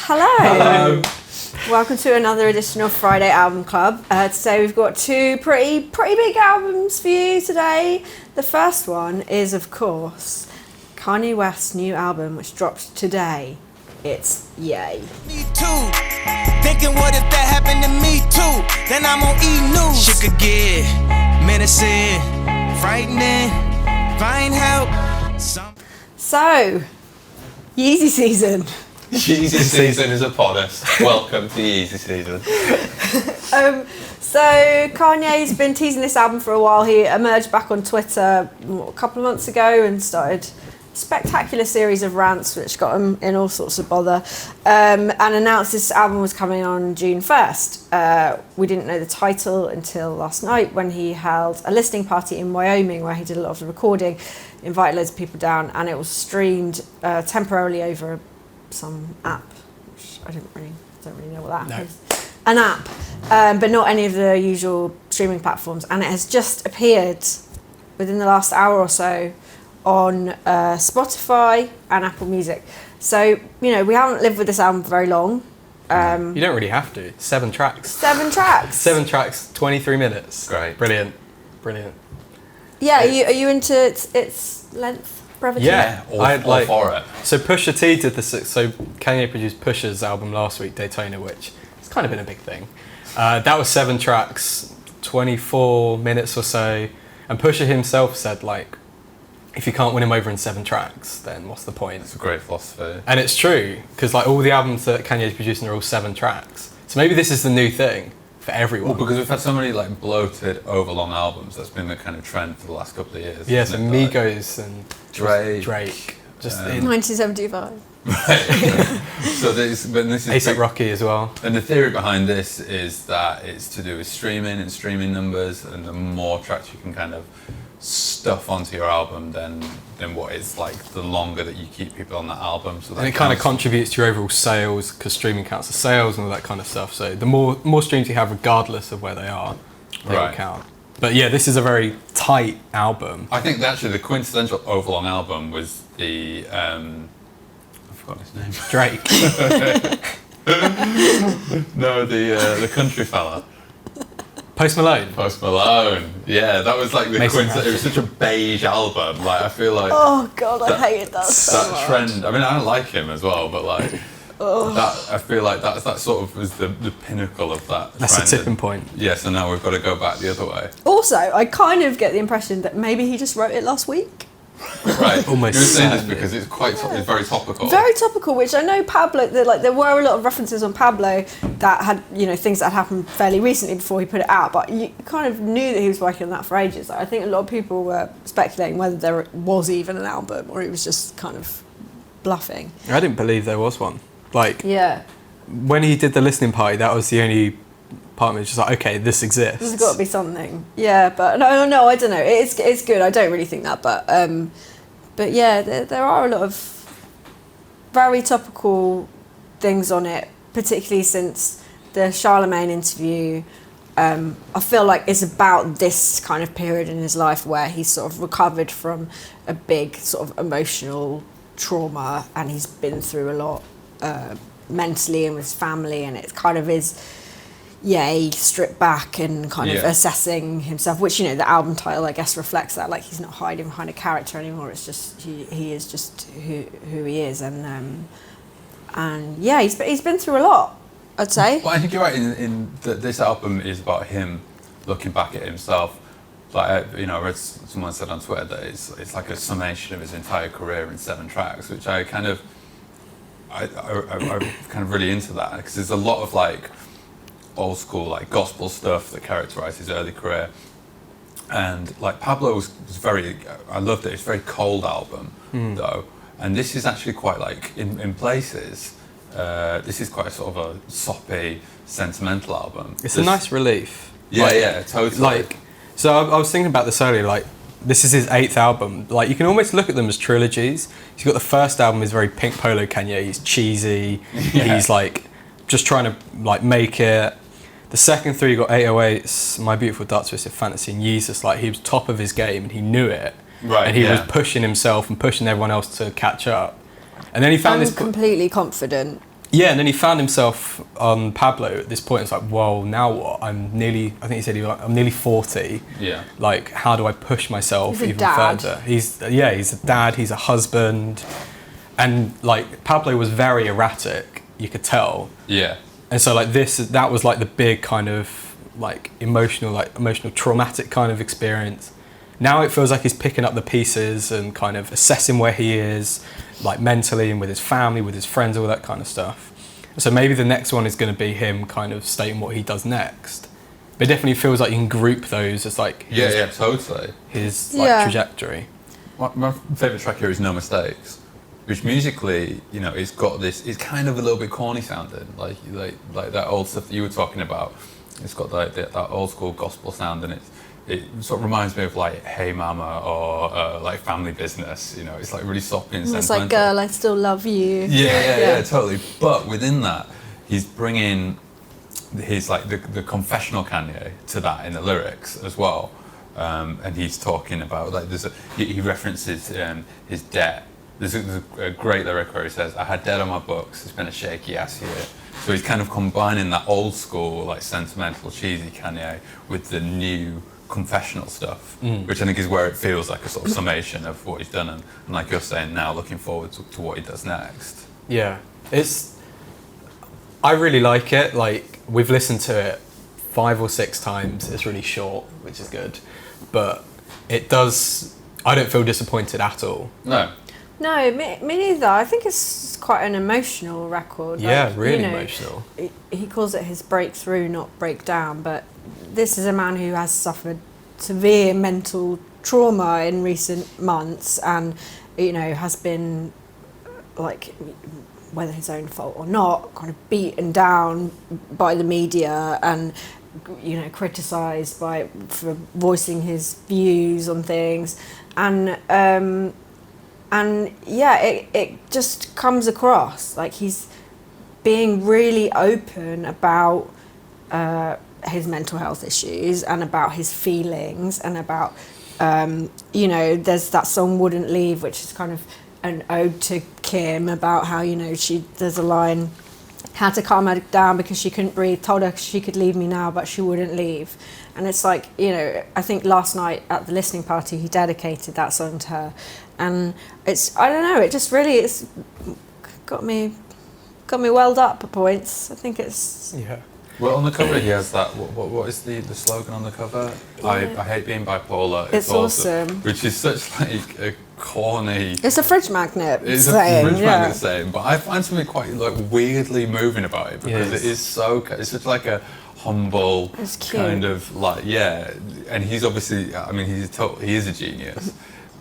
Hello. Welcome to another edition of Friday Album Club. Today we've got two pretty big albums for you today. The first one is, of course, Kanye West's new album, which dropped today. It's Ye. Me too. Thinking what if that happened to me too? Then I'm on E! News. Shit could get menacing, frightening, find help. So, Yeezy season. Yeezy season is upon us. Welcome to Yeezy season. So Kanye's been teasing this album for a while. He emerged back on Twitter a couple of months ago and started a spectacular series of rants which got him in all sorts of bother, and announced this album was coming on June 1st. We didn't know the title until last night when he held a listening party in Wyoming where he did a lot of the recording, invited loads of people down, and it was streamed temporarily over some app, which I don't really know what that is. An app, but not any of the usual streaming platforms. And it has just appeared within the last hour or so on Spotify and Apple Music. So, you know, we haven't lived with this album for very long. You don't really have to. 7 tracks. 7 tracks. 7 tracks, 23 minutes. Great. Brilliant. Yeah, are you into its length? Brevity? Yeah, all for it. So Pusha T did this. So Kanye produced Pusha's album last week, Daytona, which has kind of been a big thing. That was 7 tracks, 24 minutes or so, and Pusha himself said, like, if you can't win him over in 7 tracks, then what's the point? It's a great philosophy. And it's true, because like all the albums that Kanye's producing are all 7 tracks. So maybe this is the new thing for everyone. Well, because we've had so many like bloated, overlong albums. That's been the kind of trend for the last couple of years. Yeah, so Migos and Drake. Just in 1975. So this is A$AP Rocky as well. And the theory behind this is that it's to do with streaming and streaming numbers, and the more tracks you can kind of stuff onto your album, then what is like the longer that you keep people on that album. So that and it kind of contributes to your overall sales, because streaming counts as sales and all that kind of stuff. So the more streams you have, regardless of where they are, they will count. But yeah, this is a very tight album. I think actually the quintessential overlong album was the I forgot his name. Drake. No, the country fella. Post Malone. Yeah, that was like the quintessential. It was such a beige album. Like I feel like. Oh God, I hated that so much. Trend. I mean, I like him as well, but like. That I feel like that sort of was the pinnacle of that. That's a tipping point. Yeah, so now we've got to go back the other way. Also, I kind of get the impression that maybe he just wrote it last week. Right. Almost. You're saying this because it's it's very topical. Very topical, which I know Pablo. There were a lot of references on Pablo that had, you know, things that had happened fairly recently before he put it out. But you kind of knew that he was working on that for ages. I think a lot of people were speculating whether there was even an album or he was just kind of bluffing. I didn't believe there was one. Like, yeah, when he did the listening party, that was the only part of me just like, okay, this exists. There's got to be something. Yeah, but no, I don't know. It's good. I don't really think that, but yeah, there are a lot of very topical things on it, particularly since the Charlemagne interview. I feel like it's about this kind of period in his life where he's sort of recovered from a big sort of emotional trauma, and he's been through a lot. Mentally and with his family, and it kind of is stripped back and kind of assessing himself, which, you know, the album title I guess reflects that. Like, he's not hiding behind a character anymore, it's just he is just who he is, and yeah, he's been through a lot, I'd say. Well, I think you're right in that this album is about him looking back at himself. Like, I read someone said on Twitter that it's like a summation of his entire career in 7 tracks, which I kind of I'm kind of really into that, because there's a lot of like old school like gospel stuff that characterized his early career, and like Pablo was very, I loved it. It's a very cold album though, and this is actually quite like in places this is quite a sort of a soppy, sentimental album. It's a nice relief. Yeah, totally. Like, so I was thinking about this earlier, like, this is his 8th album. Like, you can almost look at them as trilogies. He's got the first album is very Pink Polo Kanye. He's cheesy. Yeah. He's like just trying to like make it. The second 3 you got 808s, My Beautiful Dark Twisted Fantasy, and Yeezus. Like, he was top of his game and he knew it. Right. And he was pushing himself and pushing everyone else to catch up. And then he found this completely confident. Yeah, and then he found himself on Pablo at this point. It's like, well, now what? I think he said I'm nearly 40. Yeah. Like, how do I push myself He's a even dad. further? He's a dad, he's a husband. And like, Pablo was very erratic, you could tell. Yeah. And so like that was like the big kind of like emotional traumatic kind of experience. Now it feels like he's picking up the pieces and kind of assessing where he is, like mentally and with his family, with his friends, all that kind of stuff. So maybe the next one is going to be him kind of stating what he does next. But it definitely feels like you can group those as like Totally. his like trajectory. My favourite track here is No Mistakes, which musically, you know, it's got this, it's kind of a little bit corny sounding, like that old stuff that you were talking about. It's got that old school gospel sound, and it sort of reminds me of like Hey Mama or like Family Business. You know, it's like really soppy and It's sentimental. like, girl, I still love you. Yeah, totally. But within that, he's bringing his like the confessional Kanye to that in the lyrics as well, and he's talking about like he references his debt. There's a great lyric where he says, "I had debt on my books. It's been a shaky ass year." So he's kind of combining that old school like sentimental cheesy Kanye with the new confessional stuff, which I think is where it feels like a sort of summation of what he's done, and like you're saying now, looking forward to what he does next. Yeah, I really like it. Like, we've listened to it 5 or 6 times. It's really short, which is good, but I don't feel disappointed at all. No, me neither. I think it's quite an emotional record. Yeah, like, really you know, emotional. He calls it his breakthrough, not breakdown, but this is a man who has suffered severe mental trauma in recent months, and, you know, has been, like, whether his own fault or not, kind of beaten down by the media and, you know, criticised for voicing his views on things, and yeah, it just comes across like he's being really open about his mental health issues and about his feelings and about, you know, there's that song Wouldn't Leave, which is kind of an ode to Kim about how, you know, there's a line, had to calm her down because she couldn't breathe, told her she could leave me now, but she wouldn't leave. And it's like, you know, I think last night at the listening party, he dedicated that song to her. And it's, I don't know, it just really, it's got me welled up at points. I think it's... Yeah. Well, on the cover he has that, what is the slogan on the cover? I hate being bipolar, It's awesome. Which is such like a corny... It's a fridge magnet It's saying, a fridge magnet saying, but I find something quite like weirdly moving about it, because Yes. it is it's such like a humble It's cute. kind of like, and he's obviously, I mean, he is a genius,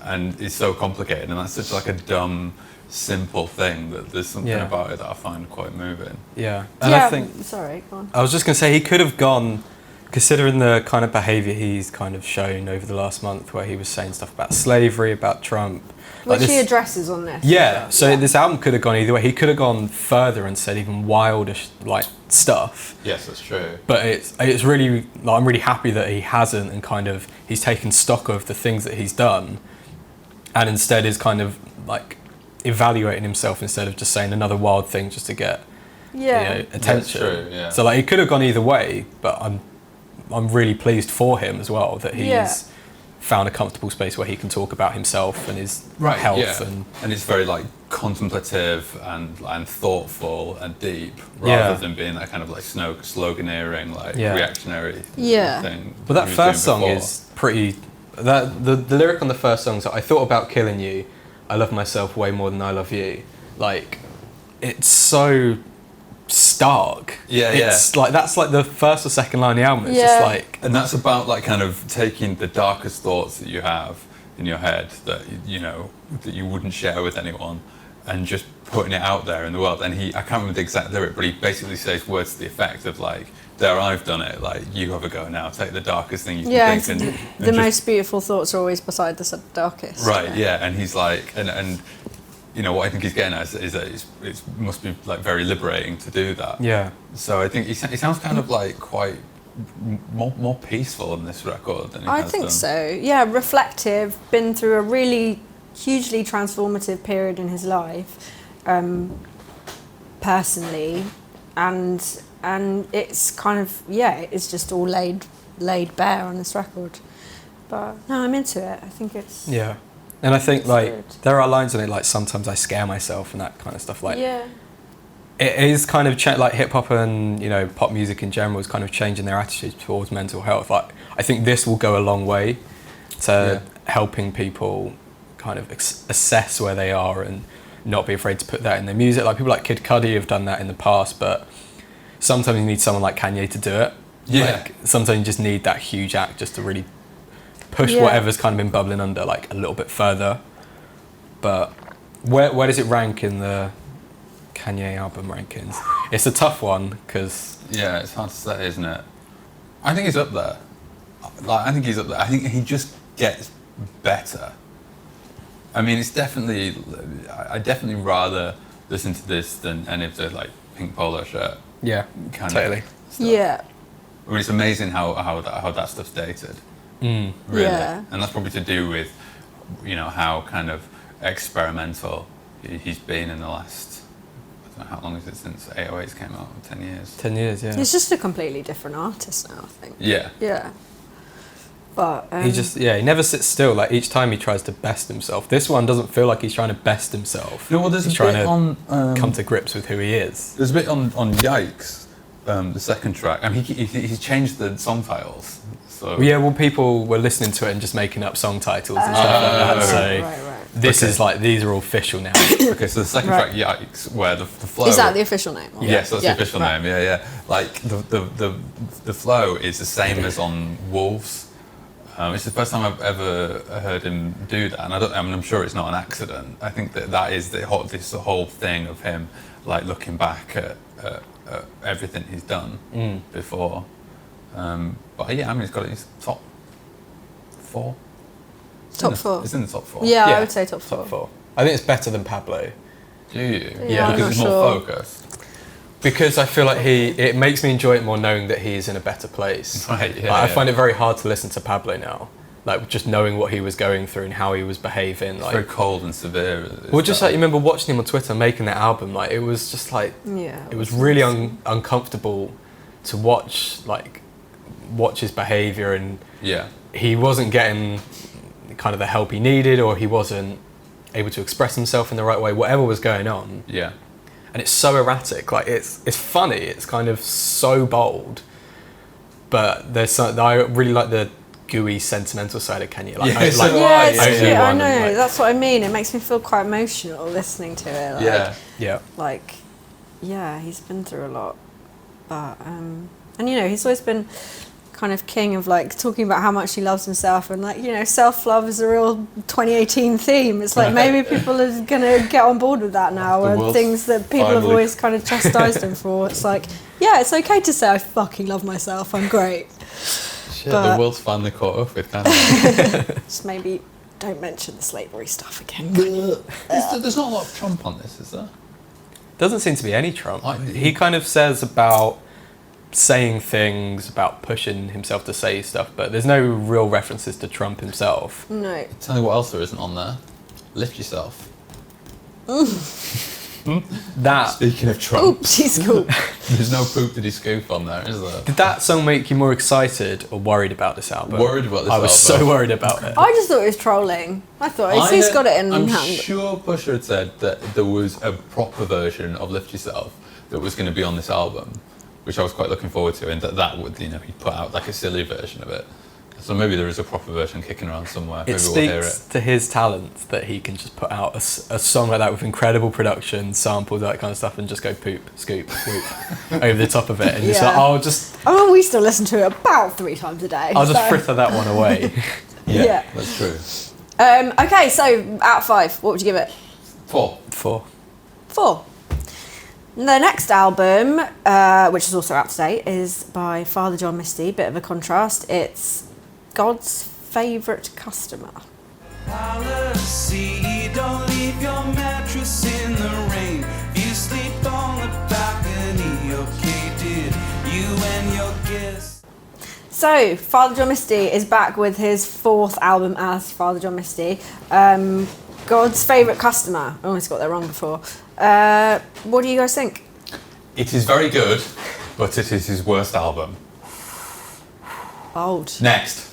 and it's so complicated, and that's such like a dumb, simple thing that there's something about it that I find quite moving. Yeah, and I think... Sorry, go on. I was just going to say, he could have gone, considering the kind of behaviour he's kind of shown over the last month, where he was saying stuff about slavery, about Trump. Which like he addresses on this. Yeah, so this album could have gone either way. He could have gone further and said even wilder like stuff. Yes, that's true. But it's really, like, I'm really happy that he hasn't, and kind of he's taken stock of the things that he's done, and instead is kind of like evaluating himself instead of just saying another wild thing just to get attention. That's true, yeah. So like, it could have gone either way, but I'm really pleased for him as well that he's found a comfortable space where he can talk about himself and his health, and it's very like contemplative and thoughtful and deep, rather than being that kind of like sloganeering, like reactionary thing. But that first song is pretty. The lyric on the first song is, "I thought about killing you. I love myself way more than I love you." Like, it's so stark. It's like, that's like the first or second line of the album. It's just like, and that's about like kind of taking the darkest thoughts that you have in your head that that you wouldn't share with anyone, and just putting it out there in the world. And I can't remember the exact lyric, but he basically says words to the effect of like, "There, I've done it. Like, you have a go now. Take the darkest thing you can think." And the most beautiful thoughts are always beside the darkest. Right. Yeah. And he's like, and what I think he's getting at is that it must be like very liberating to do that. Yeah. So I think he sounds kind of like quite more peaceful in this record than he has think done. so. Yeah, reflective. Been through a really hugely transformative period in his life. personally, and it's kind of it's just all laid bare on this record. But no, I'm into it. I think it's and I think like good. there are lines in it like sometimes I scare myself and that kind of stuff. Like yeah. it is kind of like hip hop and pop music in general is kind of changing their attitude towards mental health. Like I think this will go a long way to helping people kind of assess where they are and not be afraid to put that in their music. Like people like Kid Cudi have done that in the past, but sometimes you need someone like Kanye to do it. Like sometimes you just need that huge act just to really push whatever's kind of been bubbling under like a little bit further. But where does it rank in the Kanye album rankings? It's a tough one because it's hard to say, isn't it? I think he's up there. I think he just gets better. I mean, it's definitely. I definitely rather listen to this than any of the like pink polo shirt. Yeah, kind totally. of stuff. Yeah. I mean, it's amazing how that stuff's dated. Really, and that's probably to do with how kind of experimental he's been in the last. I don't know how long is it since 808s came out? 10 years. 10 years, yeah. He's just a completely different artist now, I think. Yeah. Yeah. But he just he never sits still. Like each time he tries to best himself. This one doesn't feel like he's trying to best himself. No, well, there's he's a trying bit to on come to grips with who he is. There's a bit on Yikes, the second track. I mean, he's changed the song titles. So Well, people were listening to it and just making up song titles and stuff like that. So right. this is like these are all official now. okay, so the second track, Yikes, where the flow. is that the official name? Yes, that's the official name. Yeah. Like the flow is the same as on Wolves. It's the first time I've ever heard him do that, and I'm sure it's not an accident. I think that is the whole thing of him, like looking back at everything he's done before. But yeah, I mean, it's got his top 4. Top 4. It's in the top 4. Yeah, I would say top 4. Top 4. I think it's better than Pablo. Do you? Yeah, I'm because not it's more sure. focused. Because I feel like it makes me enjoy it more knowing that he's in a better place. Right, Like, I find it very hard to listen to Pablo now. Like just knowing what he was going through and how he was behaving. It's Like very cold and severe. well, just like you remember watching him on Twitter making that album, like it was just like it was really uncomfortable to watch his behaviour, and he wasn't getting kind of the help he needed, or he wasn't able to express himself in the right way, whatever was going on. Yeah. And it's so erratic, like it's funny, it's kind of so bold, but I really like the gooey sentimental side of Kanye. Like, it's cute. I and, know. like, That's what I mean. It makes me feel quite emotional listening to it. He's been through a lot, but and he's always been kind of king of like talking about how much he loves himself, and self-love is a real 2018 theme. It's like maybe people are gonna get on board with that now, and things that people have always kind of chastised him for. It's like, it's okay to say I fucking love myself, I'm great. Shit, the world's finally caught up with Kanye. Just maybe don't mention the slavery stuff again. There's not a lot of Trump on this, is there? Doesn't seem to be any Trump. He kind of says about saying things, about pushing himself to say stuff, but there's no real references to Trump himself. No. Tell me what else there isn't on there. Lift yourself. That. Speaking of Trump. Oopsie scoop. There's no poopity scoop on there, is there? Did that song make you more excited or worried about this album? Worried about this album. I was so worried about it. I just thought it was trolling. I thought he's got it in I'm hand. sure Pusha had said that there was a proper version of Lift Yourself that was going to be on this album, which I was quite looking forward to, and that would, he put out like a silly version of it. So maybe there is a proper version kicking around somewhere. It Maybe speaks we'll hear it. to his talent that he can just put out a song like that with incredible production, samples, that kind of stuff, and just go poop, scoop, whoop over the top of it, and just like, we still listen to it about 3 times a day. I'll just fritter that one away. Yeah, that's true. Okay, so out of 5, what would you give it? 4. 4. The next album, which is also out to date, is by Father John Misty. Bit of a contrast. It's God's Favourite Customer. Policy, don't leave your mattress in the rain. If you sleep on the balcony, okay, did you and your guests? So, Father John Misty is back with his 4th album as Father John Misty. God's Favourite Customer. I almost got that wrong before. What do you guys think? It is very good, but it is his worst album. Bold. Next.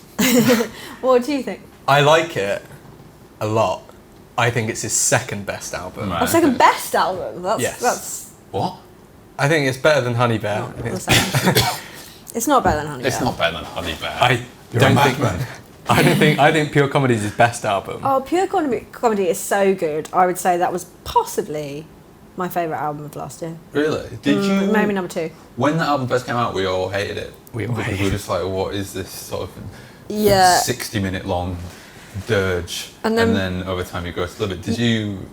What do you think? I like it a lot. I think it's his second best album. Right. Our second best album. Yes. That's What? I think it's better than Honey Bear. not the same. It's not better than Honey It's Bear. not better than Honey Bear. I You're don't a think. madman. I think Pure Comedy is his best album. Oh, Pure Comedy is so good. I would say that was possibly my favourite album of last year. Really? Did you? Maybe number 2. When the album first came out, we all hated it. We all Because hated we were just like, what is this sort of Yeah. 60-minute long dirge? And then- over time you grow to love it. Did you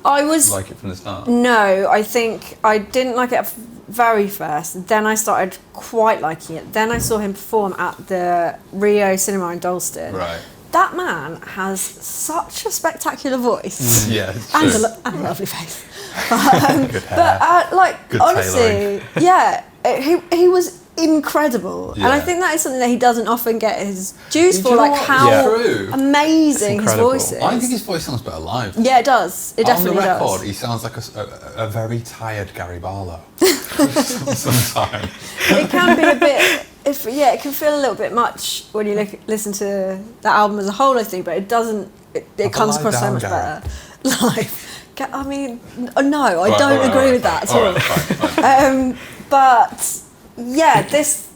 I was like it from the start? No, I think I didn't like it at very first. Then I started quite liking it. Then I saw him perform at the Rio Cinema in Dalston. Right. That man has such a spectacular voice Yeah. It's and, true. and a lovely face. Good hair. But like Good honestly, yeah, he was incredible, and I Yeah. think that is something that he doesn't often get his dues Do for. you know Like what? how Yeah. True. amazing his incredible. voice is. I think his voice sounds better live. Yeah, it does. It definitely On the record, does. he sounds like a very tired Gary Barlow. Sometimes. It can be a bit. It can feel a little bit much when you listen to that album as a whole, I think, but it doesn't. It comes lie across so down, much Gary. better live. I mean, no, I Right, don't right, agree right, with that at all all. right, fine. But yeah, this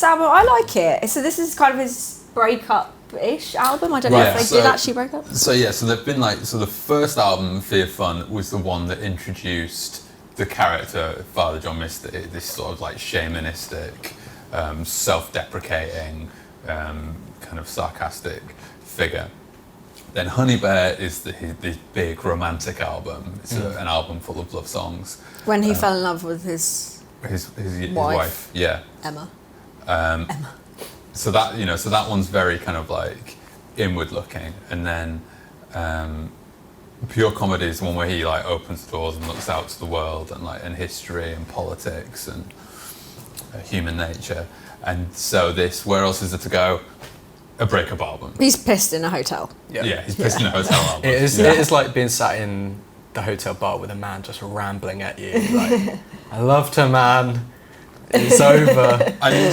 album, I like it. So this is kind of his breakup-ish album. I don't know Right, if they did actually break up. So they've been the first album, Fear Fun, was the one that introduced the character Father John Misty, this sort of like shamanistic, self-deprecating, kind of sarcastic figure. Then Honey Bear is this big romantic album. It's an album full of love songs. When he fell in love with his His Wife. wife, yeah. Emma. So that one's very kind of like inward looking, and then Pure Comedy is the one where he like opens the doors and looks out to the world and history and politics and human nature. And so this, where else is there to go? A breakup album. He's pissed in a hotel. Yeah, he's pissed in a hotel album. It is. Yeah. It is like being sat in the hotel bar with a man just rambling at you. Like, I loved her, man. It's over. I mean,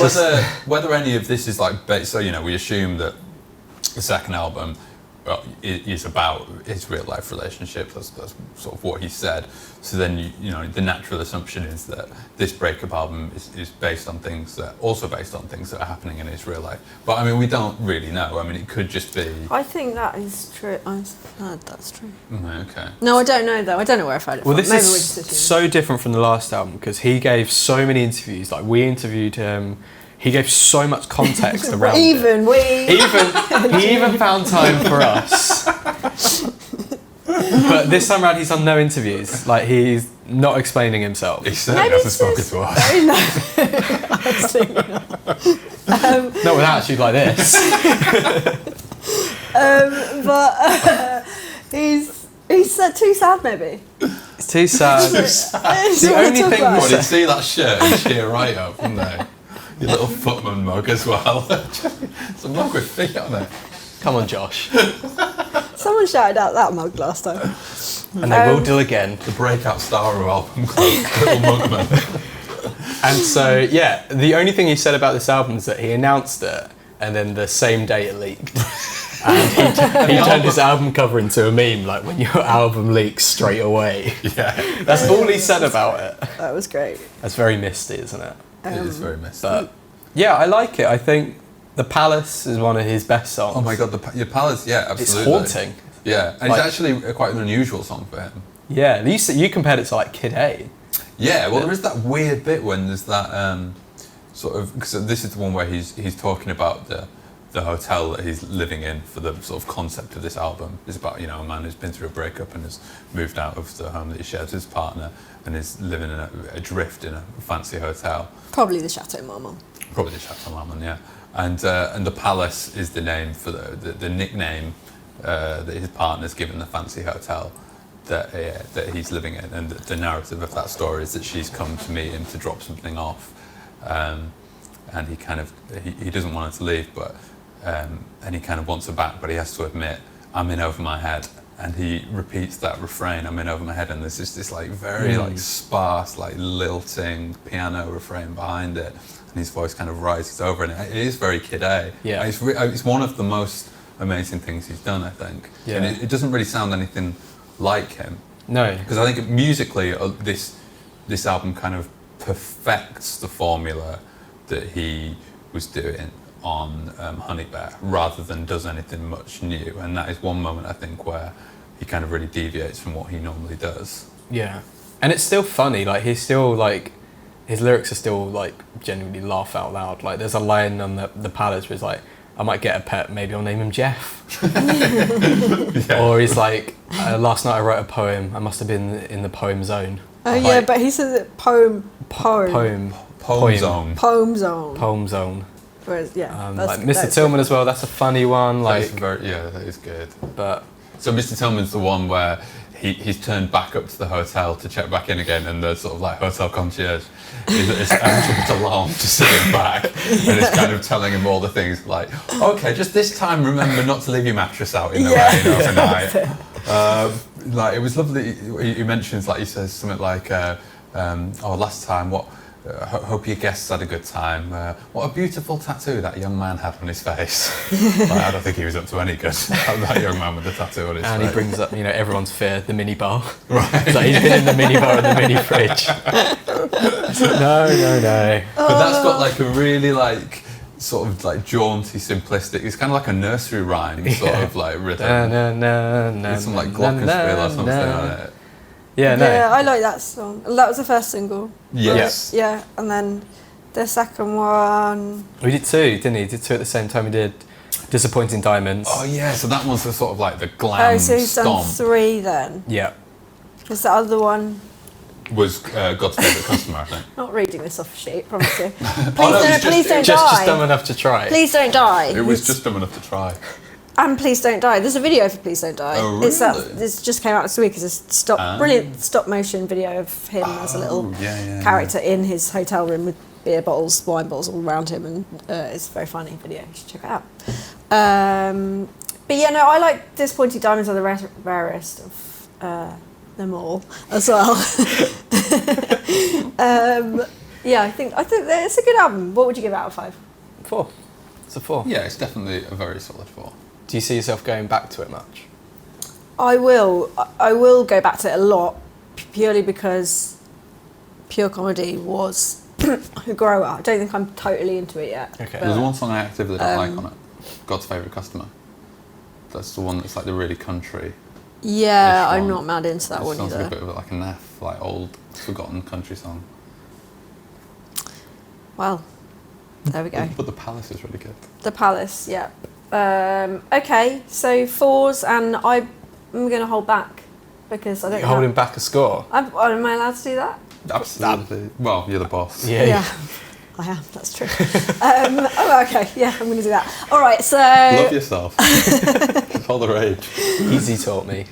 whether any of this is like based, so we assume that the second album is about his real life relationship. That's sort of what he said. So then the natural assumption is that this breakup album is based on things that are happening in his real life. But I mean, we don't really know. I mean, it could just be. I think that is true. I've heard that's true. Okay. No, I don't know though. I don't know where I found it Well, from. this Maybe is we're just assuming. so different from the last album because he gave so many interviews. Like we interviewed him. He gave so much context around it. He even found time for us. But this time around, he's done no interviews. Like he's not explaining himself. He certainly Maybe hasn't it's spoken just- to us. Absolutely not. Not with attitude like this. But he's too sad maybe. It's too sad. The only thing Well, did you see that shirt and sheer right up, didn't they? Your little footman mug as well. Some mug with feet on it. Come on, Josh. Someone shouted out that mug last time. And they will do again. The breakout star of album called Little Mugman. And so, yeah, the only thing he said about this album is that he announced it, and then the same day it leaked. And he turned his album cover into a meme, like when your album leaks straight away. Yeah. That's all he said about it. That was great. That's very Misty, isn't it? It is very messy. But yeah, I like it. I think The Palace is one of his best songs. Oh my god, your Palace, yeah, It's absolutely. haunting. Yeah, and Like- it's actually quite an unusual song for him. Yeah, you compared it to like Kid A. Yeah, well, there is that weird bit when there's that sort of, because this is the one where he's talking about the hotel that he's living in for the sort of concept of this album. It's about a man who's been through a breakup and has moved out of the home that he shares with his partner and is living in adrift in a fancy hotel. Probably the Chateau Marmont. Probably the Chateau Marmont, yeah. And the Palace is the name for the nickname that his partner's given the fancy hotel that he's living in, and the narrative of that story is that she's come to meet him to drop something off, and he doesn't want her to leave, but and he kind of wants her back, but he has to admit, I'm in over my head. and he repeats that refrain, "I'm in over my head," and there's just this like very like sparse, like lilting piano refrain behind it, and his voice kind of rises over, and it is very Kid A. Yeah. It's one of the most amazing things he's done, I think. Yeah. And it doesn't really sound anything like him. No. Because I think musically, this album kind of perfects the formula that he was doing on Honey Bear, rather than does anything much new. And that is one moment, I think, where he kind of really deviates from what he normally does. Yeah. And it's still funny, like he's still like, his lyrics are still like genuinely laugh out loud. Like there's a line on the Palace where he's like, I might get a pet, maybe I'll name him Jeff. Yeah. Or he's like, last night I wrote a poem, I must have been in the poem zone. Oh Like, yeah, but he says it poem zone. Whereas, yeah, Like Mr. Tillman as well, that's a funny one. Like, That is good. but So Mr. Tillman's the one where he's turned back up to the hotel to check back in again, and the sort of like hotel concierge is answering the alarm to sitting back, and it's kind of telling him all the things like, okay, just this time remember not to leave your mattress out in the rain overnight. Like it was lovely. He mentions, like he says something like, last time hope your guests had a good time. What a beautiful tattoo that young man had on his face. Like, I don't think he was up to any good. That young man with the tattoo on his face. and he brings up, everyone's fear, the mini bar. Right. So he's been in the mini bar and the mini fridge. No. But that's got like a really like sort of like jaunty, simplistic. It's kind of like a nursery rhyme sort of like rhythm. With some like glockenspiel or something on it. Yeah, no. Yeah, I like that song. That was the first single. Yes. Yeah, and then the second one. We did two, didn't he? Did two at the same time. We did Disappointing Diamonds. Oh yeah, so that one's the sort of like the glam Oh, so he's done stomp. 3 then. Yeah. Because the other one. Was God's favourite customer, I think. Not reading this off a sheet, promise you. no, Please don't Just die. dumb enough to try. Please don't die. It was just dumb enough to try. And Please Don't Die. There's a video for Please Don't Die. Oh, It's that. really? This just came out this week. It's a brilliant stop motion video of him as a little character in his hotel room with beer bottles, wine bottles all around him, and it's a very funny video. You should check it out. But yeah, no, I like Disappointing Diamonds are the rarest of them all as well. Yeah, I think that it's a good album. What would you give it out of 5? 4. It's a 4. Yeah, it's definitely a very solid 4. Do you see yourself going back to it much? I will go back to it a lot, purely because Pure Comedy was a grower. I don't think I'm totally into it yet. Okay. There's one song I actively don't like on it. God's Favourite Customer. That's the one that's like the really country. Yeah, Ish I'm one. not mad into that It one sounds either. like a bit of like a naff, like old forgotten country song. Well, there we go. But the Palace is really good. The Palace, yeah. Okay, so 4s, and I'm going to hold back because I don't You're holding back a score? am I allowed to do that? Absolutely. Well, you're the boss. Yeah. I am, that's true. Okay, yeah, I'm going to do that. All right, so... Love yourself. It's all the rage. Easy taught me.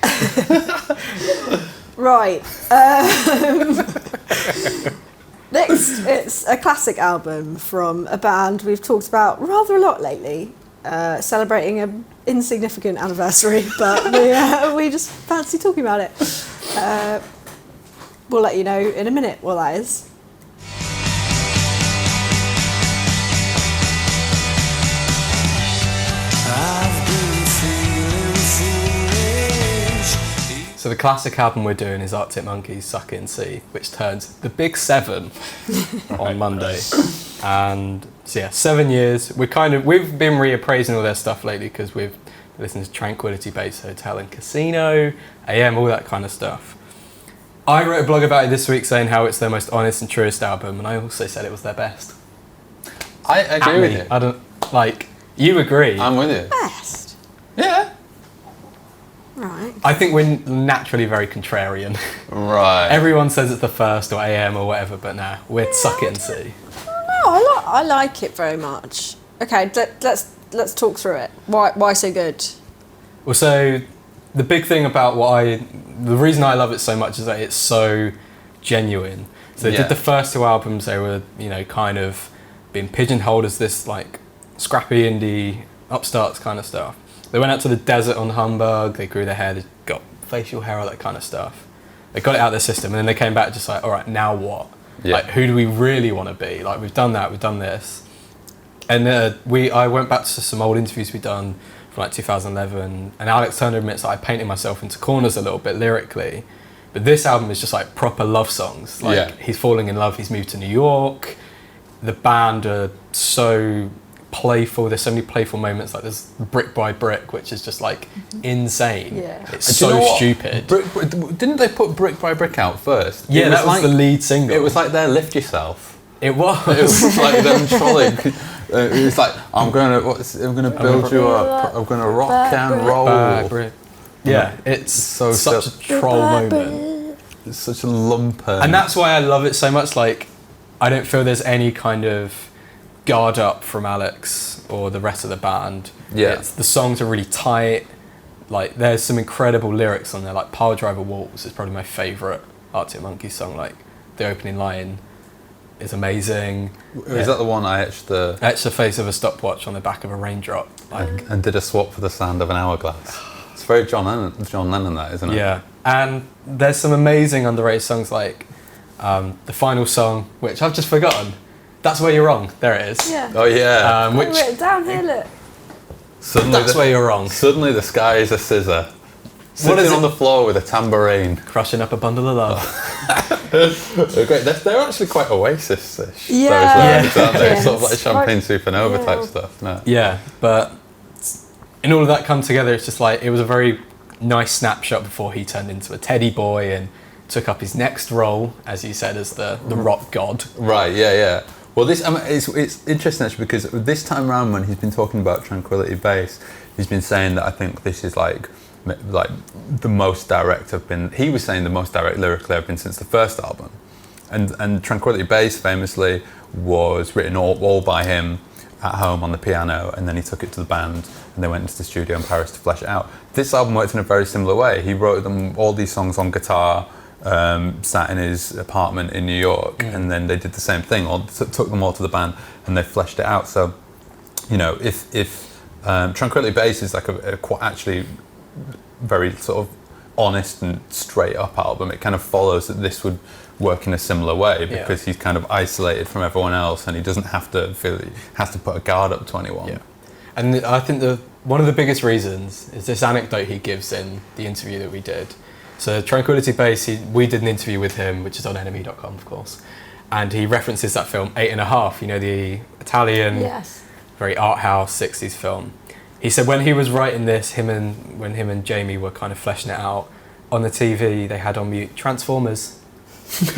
Right. Next, it's a classic album from a band we've talked about rather a lot lately, celebrating an insignificant anniversary, but we just fancy talking about it. We'll let you know in a minute what that is. So the classic album we're doing is Arctic Monkeys' Suck It and See, which turns the big 7 on Monday. And so yeah, 7 years. We've been reappraising all their stuff lately because we've listened to Tranquility Base Hotel and Casino, AM, all that kind of stuff. I wrote a blog about it this week saying how it's their most honest and truest album, and I also said it was their best. I agree with you. I don't you agree. I'm with you. Best. Yeah. Right. I think we're naturally very contrarian. Right. Everyone says it's the first or AM or whatever, but nah, we're Suck It and See. No, I like it very much. Okay, let's talk through it. Why so good? Well, so the big thing about the reason I love it so much is that it's so genuine. So they did the first 2 albums, they were, kind of being pigeonholed as this like scrappy indie upstarts kind of stuff. They went out to the desert on Humbug. They grew their hair. They got facial hair, all that kind of stuff. They got it out of their system, and then they came back just like, all right, now what? Yeah. Like, who do we really want to be? Like, we've done that. We've done this. And I went back to some old interviews we'd done from like 2011, and Alex Turner admits that I painted myself into corners a little bit lyrically. But this album is just like proper love songs. Like he's falling in love, he's moved to New York. The band are so playful. There's so many playful moments. Like there's Brick by Brick, which is just like insane. Yeah. It's Do you know so what? stupid. Didn't they put Brick by Brick out first? Yeah, that was like, the lead single. It was like their Lift Yourself. It was. It was like them trolling. It was like, I'm gonna build you up. I'm gonna rock and roll. Yeah, it's such a troll moment. It's such a lumper. And that's why I love it so much. Like, I don't feel there's any kind of guard up from Alex or the rest of the band. Yeah. The songs are really tight. Like, there's some incredible lyrics on there. Like, Pile Driver Waltz is probably my favourite Arctic Monkeys song. Like, the opening line is amazing. Is that the one I etched the... Etched the face of a stopwatch on the back of a raindrop. Like, and did a swap for the sound of an hourglass. It's very John Lennon that, isn't it? yeah. And there's some amazing underrated songs like the final song, which I've just forgotten. That's Where You're Wrong. There it is. Yeah. Oh yeah. I wrote it down here, look. Suddenly That's Where You're Wrong. Suddenly the sky is a scissor. What is Sitting on it? the floor with a tambourine. Crushing up a bundle of love. They're great. They're actually quite Oasis-ish. Yeah. Those lyrics, aren't they? Yeah. Sort of like Champagne Right. Supernova type Yeah. stuff. No. Yeah, but in all of that come together, it's just like, it was a very nice snapshot before he turned into a teddy boy and took up his next role, as you said, as the rock god. Right. Yeah. Well, this it's interesting actually, because this time around when he's been talking about Tranquility Base, he's been saying that I think this is like the most direct I've been. He was saying the most direct lyrically I've been since the first album, and Tranquility Base famously was written all by him at home on the piano, and then he took it to the band and they went into the studio in Paris to flesh it out. This album worked in a very similar way. He wrote them all these songs on guitar, sat in his apartment in New York, and then they did the same thing, or took them all to the band and they fleshed it out. So, you know, if Tranquility Base is like a actually very sort of honest and straight up album, it kind of follows that this would work in a similar way, because he's kind of isolated from everyone else and he doesn't have to feel he has to put a guard up to anyone. Yeah. And I think one of the biggest reasons is this anecdote he gives in the interview that we did. So Tranquility Base, we did an interview with him, which is on enemy.com, of course, and he references that film 8½, you know, the Italian, Yes. very art house 60s film. He said when he was writing this, when him and Jamie were kind of fleshing it out, on the TV they had on mute Transformers. So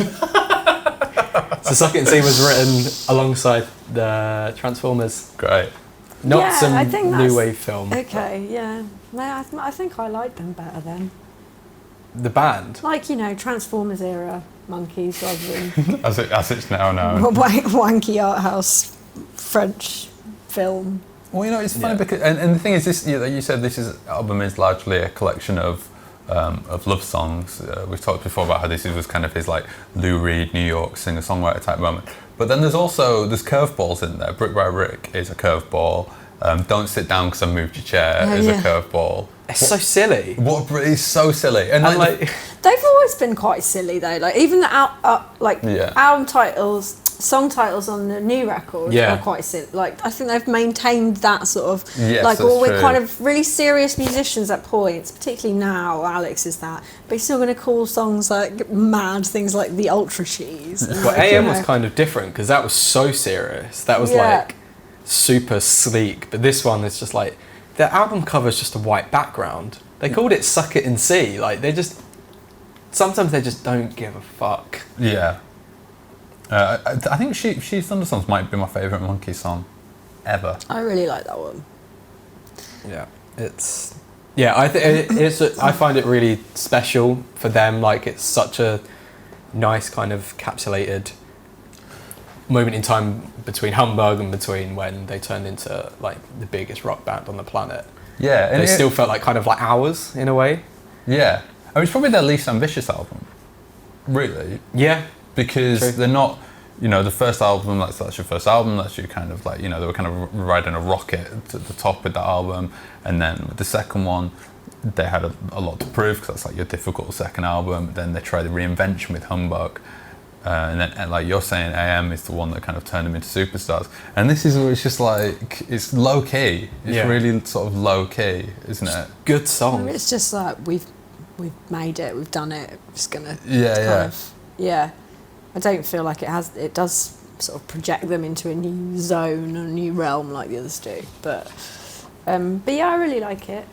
Suck It and See was written alongside the Transformers. Great. Not Yeah, some I think new that's- wave film. Okay, yeah. No, I think I like them better then. The band. Like, you know, Transformers era monkeys rather than As it's now known. wanky art house French film. Well, you know, it's funny because, and the thing is, this you said this album is largely a collection of love songs. We've talked before about how this was kind of his like Lou Reed, New York singer-songwriter type moment. But then there's curveballs in there. Brick by Brick is a curveball. Don't Sit Down Because I Moved Your Chair is a curveball. It's so silly. It's so silly. And like They've always been quite silly though. Like even the album titles, song titles on the new record are quite silly. Like I think they've maintained that sort of we're kind of really serious musicians at points, particularly now. Alex is that, but he's still going to call songs like mad things like the Ultra Cheese. Well, AM was kind of different because that was so serious. That was like super sleek, but this one is just like the album cover's just a white background. They called it Suck It and See. Like sometimes they just don't give a fuck. Yeah. I think She's Thunderstorms might be my favourite Monkey song ever. I really like that one. Yeah, I find it really special for them. Like it's such a nice kind of encapsulated moment in time between Humbug and between when they turned into like the biggest rock band on the planet. Yeah, and it still felt like kind of like ours in a way. Yeah, I mean, it's probably their least ambitious album, really. Yeah, because true. they're not. you know, the first album, that's your first album, that's your kind of like, you know, they were kind of riding a rocket to the top with that album. And then with the second one, they had a lot to prove because that's like your difficult second album. Then they tried the reinvention with Humbug. And then, like you're saying, AM is the one that kind of turned them into superstars. And this is where it's just like, it's low key. It's really sort of low key, isn't it? Good songs. It's just like we've made it, we've done it. We're just gonna I don't feel like it does sort of project them into a new zone or a new realm like the others do. But yeah, I really like it.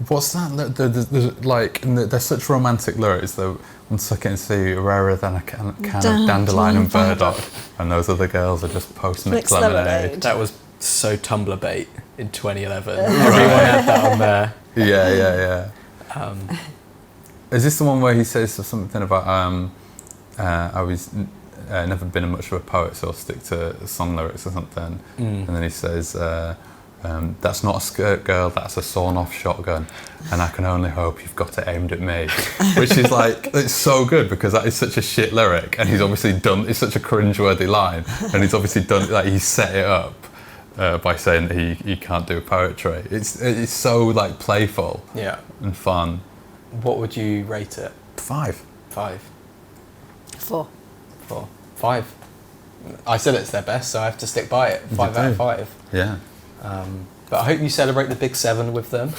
What's that? There's like, they're such romantic lyrics though. Once I can see rarer than a can of dandelion and burdock, and those other girls are just post-mix lemonade. That was so Tumblr bait in 2011. Everyone had that on there. Yeah. Is this the one where he says something about I was never been much of a poet, so I'll stick to song lyrics or something, and then he says. That's not a skirt girl, that's a sawn-off shotgun, and I can only hope you've got it aimed at me. Which is like, it's so good because that is such a shit lyric, and he's obviously done, it's such a cringe-worthy line, and he's obviously done, like he set it up by saying that he can't do poetry. It's so like playful and fun. What would you rate it? 5. 4. 5. I said it's their best, so I have to stick by it. 5 out of 5. Yeah. But I hope you celebrate the big 7 with them.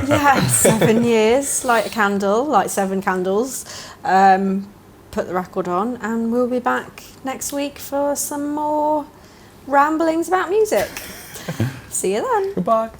Yeah, 7 years, light a candle, light 7 candles, put the record on, and we'll be back next week for some more ramblings about music. See you then. Goodbye.